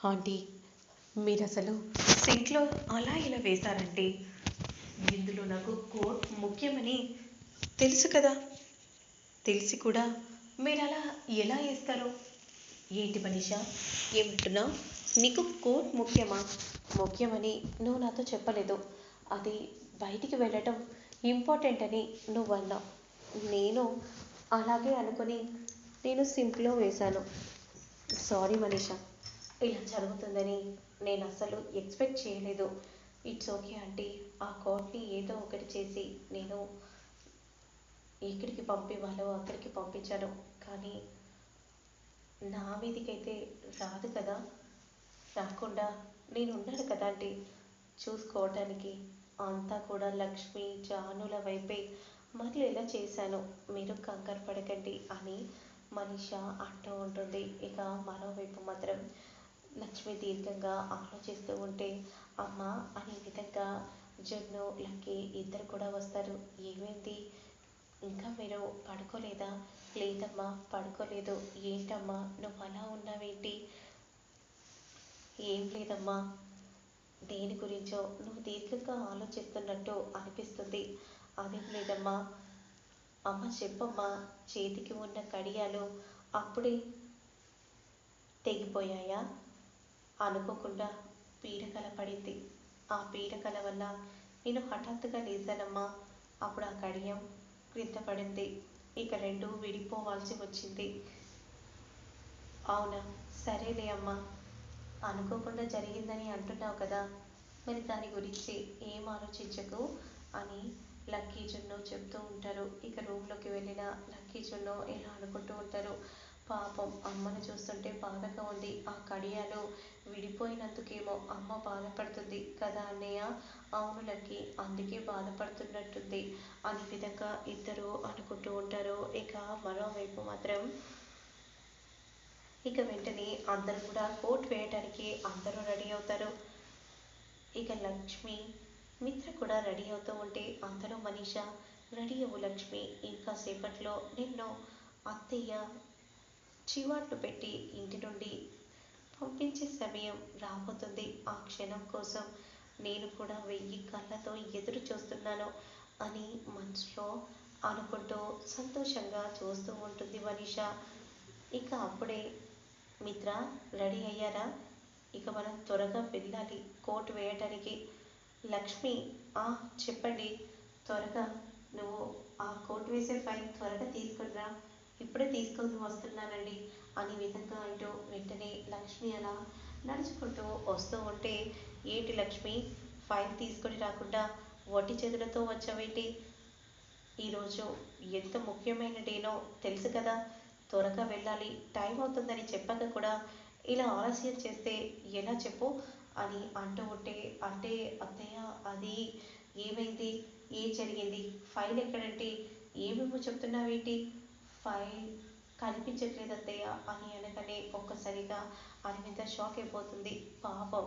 Aunty, మీరసలు సింక్లో అలా ఇలా వేశారంటే ఇందులో నాకు కోట్ ముఖ్యమని తెలుసు కదా. తెలిసి కూడా మీరు అలా ఎలా వేస్తారు? ఏంటి మనీషా, ఏమంటున్నావు? నీకు కోట్ ముఖ్యమా? ముఖ్యమని నువ్వు నాతో చెప్పలేదు. అది బయటికి వెళ్ళటం ఇంపార్టెంట్ అని నువ్వు అన్నావు. నేను అలాగే అనుకుని నేను సింక్లో వేశాను. సారీ మనీషా, ఇలా జరుగుతుందని నేను అస్సలు ఎక్స్పెక్ట్ చేయలేదు. It's okay aunty. ఆ కోట్ని ఏదో ఒకటి చేసి నేను ఎక్కడికి పంపివ్వాలో అక్కడికి పంపించాను. కానీ నా మీదికైతే రాదు కదా. రాకుండా నేను ఉన్నాను కదా ఆంటీ చూసుకోవటానికి. అంతా కూడా లక్ష్మి జానుల వైపే మరలేలా చేశాను. మీరు కంగారు పడకండి అని మనీష అంటూ ఉంటుంది. ఇక మరోవైపు మాత్రం లక్ష్మి దీర్ఘంగా ఆలోచిస్తూ ఉంటే, అమ్మ అనే విధంగా జున్ను లక్కీ ఇద్దరు కూడా వస్తారు. ఏమైంది, ఇంకా మీరు పడుకోలేదా? లేదమ్మా పడుకోలేదు. ఏంటమ్మా నువ్వు అలా ఉన్నావేంటి? ఏం లేదమ్మా, దేని గురించో నువ్వు దీర్ఘంగా ఆలోచిస్తున్నట్టు అనిపిస్తుంది. అదేం లేదమ్మా. అమ్మ చెప్పమ్మా, చేతికి ఉన్న కడియాలు అప్పుడే తెగిపోయాయా? అనుకోకుండా పీడకల పడింది. ఆ పీడకల వల్ల నేను హఠాత్తుగా లేచానమ్మా. అప్పుడు ఆ కడియం క్రింద పడింది. ఇక రెండు విడిపోవాల్సి వచ్చింది. అవునా, సరేలే అమ్మా. అనుకోకుండా జరిగిందని అంటున్నావు కదా, మరి దాని గురించి ఏం ఆలోచించకు అని లక్కీ జున్ను చెప్తూ ఉంటారు. ఇక రూమ్లోకి వెళ్ళిన లక్కీ జున్ను ఇలా అనుకుంటూ ఉంటారు. పాపం అమ్మను చూస్తుంటే బాధగా ఉంది. ఆ కడియాలు విడిపోయినందుకేమో అమ్మ బాధపడుతుంది కదా అన్నయ్య. అవును లక్కీ, అందుకే బాధపడుతున్నట్టుంది అనే విధంగా ఇద్దరు అనుకుంటూ ఉంటారు. ఇక మరోవైపు మాత్రం ఇక వెంటనే అందరూ కూడా కోట్ వేయడానికి అందరూ రెడీ అవుతారు. ఇక లక్ష్మి మిత్ర కూడా రెడీ అవుతూ ఉంటే అందరూ మనీష రెడీ అవ్వు లక్ష్మి, ఇంకా సేపట్లో నిన్ను అత్తయ్య చివాట్లు పెట్టి ఇంటి నుండి పంపించే సమయం రాబోతుంది. ఆ క్షణం కోసం నేను కూడా 1000 కళ్ళతో ఎదురు చూస్తున్నాను అని మనసులో అనుకుంటూ సంతోషంగా చూస్తూ ఉంటుంది మనీష. ఇక అప్పుడే మిత్ర రెడీ అయ్యారా? ఇక మనం త్వరగా వెళ్ళాలి కోట్ వేయటానికి. లక్ష్మి, చెప్పండి, త్వరగా నువ్వు ఆ కోట్ వేసే ఫైల్ త్వరగా తీసుకునిరా. ఇప్పుడే తీసుకొని వస్తున్నానండి అనే విధంగా అంటూ వెంటనే లక్ష్మి అలా నడుచుకుంటూ వస్తూ ఉంటే, ఏంటి లక్ష్మి, ఫైల్ తీసుకొని రాకుండా వట్టి చేతులతో వచ్చావేంటి? ఈరోజు ఎంత ముఖ్యమైన డేనో తెలుసు కదా. త్వరగా వెళ్ళాలి, టైం అవుతుందని చెప్పాక కూడా ఇలా ఆలస్యం చేస్తే ఎలా చెప్పు అని అంటూ ఉంటే, అంటే అత్తయ్య అది ఏమైంది, ఏం జరిగింది, ఫైల్ ఎక్కడంటే ఏమేమో చెప్తున్నావేంటి? ఫైల్ కనిపించట్లేదు అత్తయ్య అని అనగానే ఒక్కసారిగా అరవింద షాక్ అయిపోతుంది. పాపం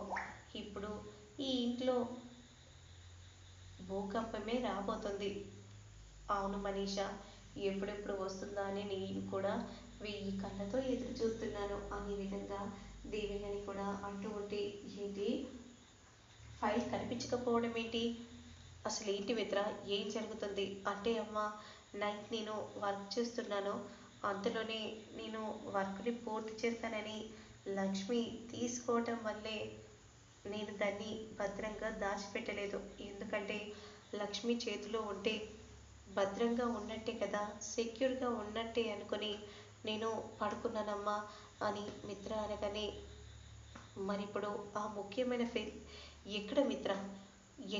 ఇప్పుడు ఈ ఇంట్లో భూకంపమే రాబోతుంది. అవును మనీష, ఎప్పుడెప్పుడు వస్తుందా అని నేను కూడా 1000 కళ్ళతో ఎదురు చూస్తున్నాను అనే విధంగా దేవిని కూడా అంటూ ఉంటే, ఏంటి ఫైల్ కనిపించకపోవడం ఏంటి, అసలు ఏంటి మిత్ర, ఏం జరుగుతుంది అంటే? అమ్మ, నైట్ నేను వర్క్ చేస్తున్నాను, అందులోనే నేను వర్క్ని పూర్తి చేస్తానని లక్ష్మి తీసుకోవటం వల్లే నేను దాన్ని భద్రంగా దాచిపెట్టలేదు. ఎందుకంటే లక్ష్మి చేతిలో ఉంటే భద్రంగా ఉన్నట్టే కదా, సెక్యూర్గా ఉన్నట్టే అనుకుని నేను పడుకున్నానమ్మా అని మిత్ర అనగానే, మరిప్పుడు ఆ ముఖ్యమైన ఫైల్ ఎక్కడ మిత్ర,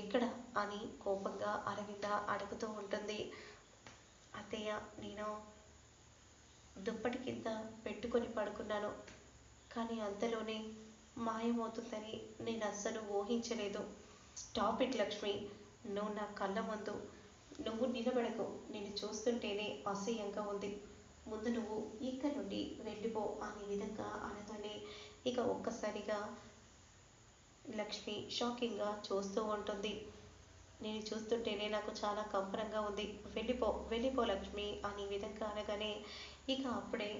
ఎక్కడ అని కోపంగా అరవింద అడుగుతూ ఉంటుంది. అత్తయ్య, నేను దుప్పటి కింద పెట్టుకొని పడుకున్నాను, కానీ అంతలోనే మాయమవుతుందని నేను అస్సలు ఊహించలేదు. స్టాప్ ఇట్ లక్ష్మి, నువ్వు నా కళ్ళ ముందు నువ్వు నిలబడకు, నేను చూస్తుంటేనే అసహ్యంగా ఉంది. ముందు నువ్వు ఇక్కడ నుండి వెళ్ళిపో అనే విధంగా అనగానే ఇక ఒక్కసారిగా లక్ష్మి షాకింగ్గా చూస్తూ ఉంటుంది. నేను చూస్తుంటేనే నాకు చాలా కంపరంగా ఉంది, వెళ్ళిపో వెళ్ళిపో లక్ష్మి అనే విధంగా అనగానే ఇక అప్పుడే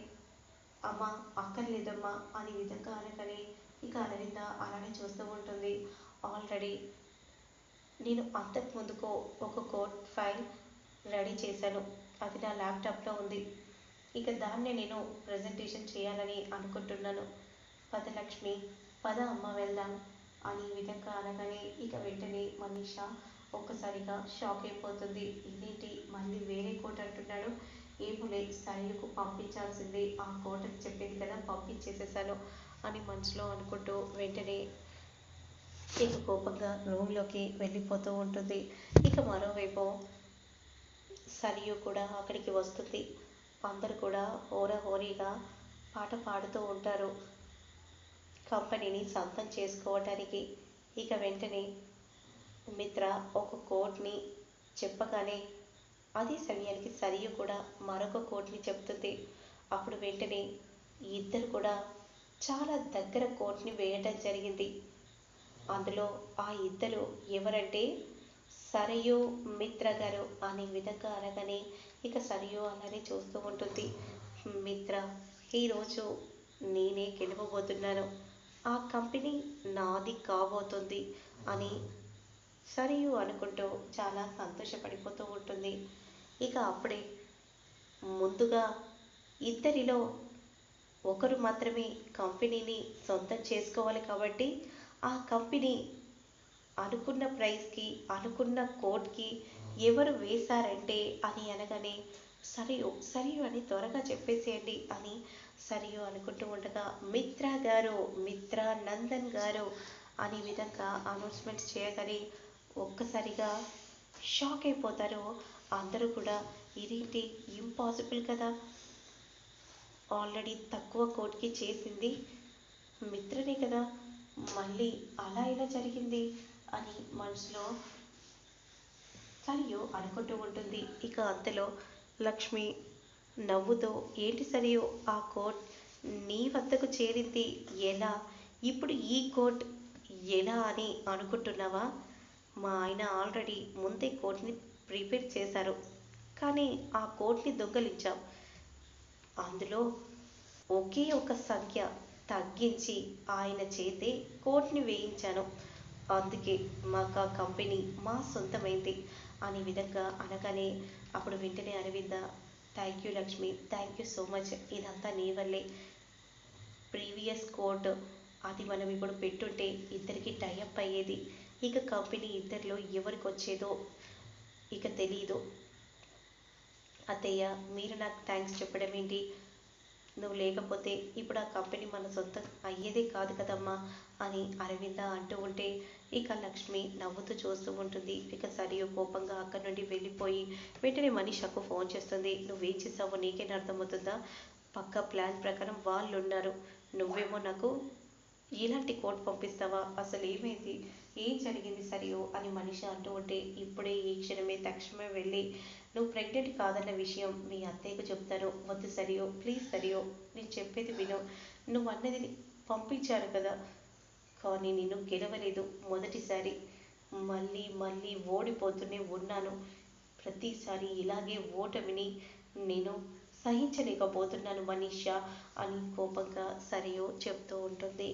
అమ్మ అక్కర్లేదమ్మా అనే విధంగా అనగానే, ఇక అరవింద అలానే చూస్తూ ఉంటుంది. ఆల్రెడీ నేను అంతకు ముందుకు ఒక కోడ్ ఫైల్ రెడీ చేశాను. అది నా ల్యాప్టాప్లో ఉంది. ఇక దాన్నే నేను ప్రజెంటేషన్ చేయాలని అనుకుంటున్నాను. పద లక్ష్మి, పద అమ్మ వెళ్దాం అని ఈ విధంగా అనగానే ఇక వెంటనే మనీషా ఒక్కసారిగా షాక్ అయిపోతుంది. ఇదేంటి మళ్ళీ వేరే కోట్ అంటున్నాడు. ఏమోలే సరైనకు పంపించాల్సింది ఆ కోట్ అని చెప్పింది కదా, పంపించేసేసాను అని మనసులో అనుకుంటూ వెంటనే ఇక కోపంగా రూమ్లోకి వెళ్ళిపోతూ ఉంటుంది. ఇక మరోవైపు సరియు కూడా అక్కడికి వస్తుంది. అందరూ కూడా హోరాహోరీగా పాట పాడుతూ ఉంటారు కంపెనీని సొంతం చేసుకోవటానికి. ఇక వెంటనే మిత్ర ఒక కోడ్ని చెప్పగానే అదే సమయానికి సరియు కూడా మరొక కోడ్ని చెప్తుంది. అప్పుడు వెంటనే ఇద్దరు కూడా చాలా దగ్గర కోడ్ని వేయటం జరిగింది. అందులో ఆ ఇద్దరు ఎవరంటే సరియు మిత్ర గారు అనే విధంగా అనగానే ఇక సరియు అలానే చూస్తూ ఉంటుంది. మిత్ర, ఈరోజు నేనే గెలవబోతున్నాను, ఆ కంపెనీ నాది కాబోతుంది అని సరియు అనుకుంటూ చాలా సంతోషపడిపోతూ ఉంటుంది. ఇక అప్పుడే ముందుగా ఇద్దరిలో ఒకరు మాత్రమే కంపెనీని సొంతం చేసుకోవాలి కాబట్టి ఆ కంపెనీ అనుకున్న ప్రైస్కి అనుకున్న కోట్కి ఎవరు వేశారంటే అని అనగానే సరియు సరియు అని త్వరగా చెప్పేసేయండి అని సరియు అనుకుంటూ ఉండగా మిత్ర గారు, మిత్ర నందన్ గారు అనే విధంగా అనౌన్స్మెంట్స్ చేయగానే ఒక్కసారిగా షాక్ అయిపోతారు అందరూ కూడా. ఇదేంటి ఇంపాసిబుల్ కదా, ఆల్రెడీ తక్కువ కోట్కి చేసింది మిత్రనే కదా, మళ్ళీ అలా ఎలా జరిగింది అని మనసులో సరియు అనుకుంటూ ఉంటుంది. ఇక అంతలో లక్ష్మి నవ్వుతూ ఏంటి సరియు ఆ కోట్ నీ వద్దకు చేరింది ఎలా, ఇప్పుడు ఈ కోట్ ఎలా అని అనుకుంటున్నావా? మా ఆయన ఆల్రెడీ ముందే కోట్ని ప్రిపేర్ చేశారు, కానీ ఆ కోట్ని దొంగలించాం. అందులో ఒకే ఒక సంఖ్య తగ్గించి ఆయన చేతే కోట్ని వేయించాను. అందుకే మాకు ఆ కంపెనీ మా సొంతమైంది అనే విధంగా అనగానే అప్పుడు వెంటనే Aravinda thank you Lakshmi, thank you so much, ఇదంతా నీ వల్లే. ప్రీవియస్ కోట్ అది మనం ఇప్పుడు పెట్టుంటే ఇద్దరికి టైఅప్ అయ్యేది. ఇక కంపెనీ ఇద్దరిలో ఎవరికి వచ్చేదో ఇక తెలీదు. అత్తయ్య, మీరు నాకు థ్యాంక్స్ చెప్పడం ఏంటి, నువ్వు లేకపోతే ఇప్పుడు ఆ కంపెనీ మన సొంతం అయ్యేదే కాదు కదమ్మా అని అరవింద అంటూ ఉంటే ఇక లక్ష్మి నవ్వుతూ చూస్తూ ఉంటుంది. ఇక సరియు కోపంగా అక్కడి నుండి వెళ్ళిపోయి వెంటనే మనీషాకు ఫోన్ చేస్తుంది. నువ్వేం చేసావో నీకేనా అర్థమవుతుందా, పక్క ప్లాన్ ప్రకారం వాళ్ళు ఉన్నారు, నువ్వేమో నాకు ఇలాంటి కోట్ పంపిస్తావా, అసలు ఏమైంది, ఏం జరిగింది సరియు అని మనిషి అంటూ ఉంటే ఇప్పుడే ఈ క్షణమే తక్షణమే వెళ్ళి నువ్వు ప్రెగ్నెంట్ కాదన్న విషయం మీ అత్తయ్యకు చెప్తాను. వద్దు సరియు, ప్లీజ్ సరియు, నేను చెప్పేది విను, నువ్వు అన్నది పంపించాను కదా, కానీ నేను గెలవలేదు మొదటిసారి, మళ్ళీ మళ్ళీ ఓడిపోతూనే ఉన్నాను. ప్రతిసారి ఇలాగే ఓటమిని నేను సహించలేకపోతున్నాను మనీషా అని కోపంగా సరియు చెప్తూ ఉంటుంది.